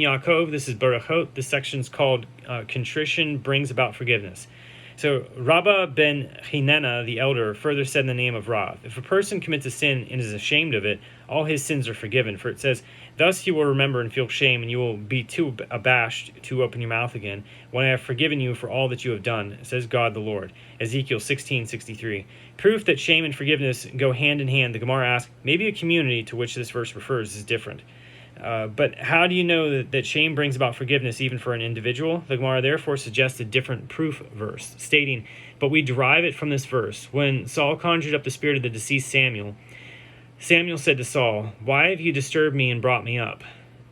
Yaakov, this is Berachot. This section is called Contrition Brings About Forgiveness. So Rabbah ben Chinena, the elder, further said in the name of Rav, if a person commits a sin and is ashamed of it, all his sins are forgiven. For it says, thus you will remember and feel shame, and you will be too abashed to open your mouth again, when I have forgiven you for all that you have done, says God the Lord. Ezekiel 16:63. Proof that shame and forgiveness go hand in hand, the Gemara asks, maybe a community to which this verse refers is different. But how do you know that shame brings about forgiveness even for an individual? The Gemara therefore suggests a different proof verse, stating, but we derive it from this verse. When Saul conjured up the spirit of the deceased Samuel, Samuel said to Saul, why have you disturbed me and brought me up?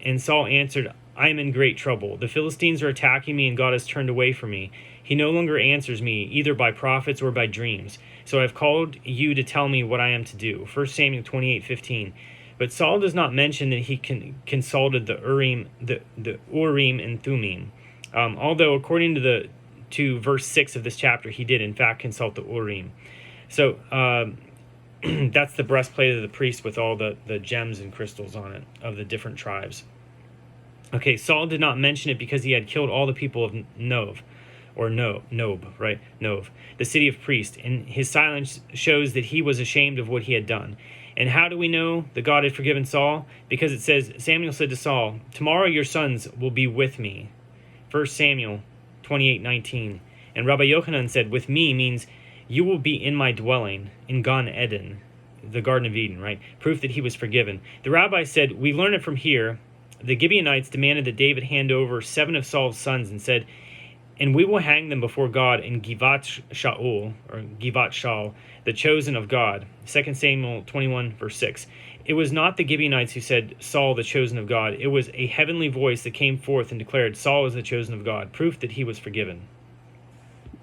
And Saul answered, I am in great trouble. The Philistines are attacking me, and God has turned away from me. He no longer answers me, either by prophets or by dreams. So I have called you to tell me what I am to do. 1 Samuel 28:15. But Saul does not mention that he consulted the Urim and Thummim, although according to verse 6 of this chapter, he did in fact consult the Urim. So that's the breastplate of the priest with all the gems and crystals on it of the different tribes. Okay, Saul did not mention it because he had killed all the people of Nob, the city of priests, and his silence shows that he was ashamed of what he had done. And how do we know that God had forgiven Saul? Because it says, Samuel said to Saul, tomorrow your sons will be with me. 1 Samuel 28:19. And Rabbi Yochanan said, with me means you will be in my dwelling, in Gan Eden, the Garden of Eden, right? Proof that he was forgiven. The rabbi said, we learn it from here. The Gibeonites demanded that David hand over 7 of Saul's sons and said, and we will hang them before God in Givat Shaul, the chosen of God. 2 Samuel 21, verse 6. It was not the Gibeonites who said, Saul, the chosen of God. It was a heavenly voice that came forth and declared, Saul is the chosen of God, proof that he was forgiven.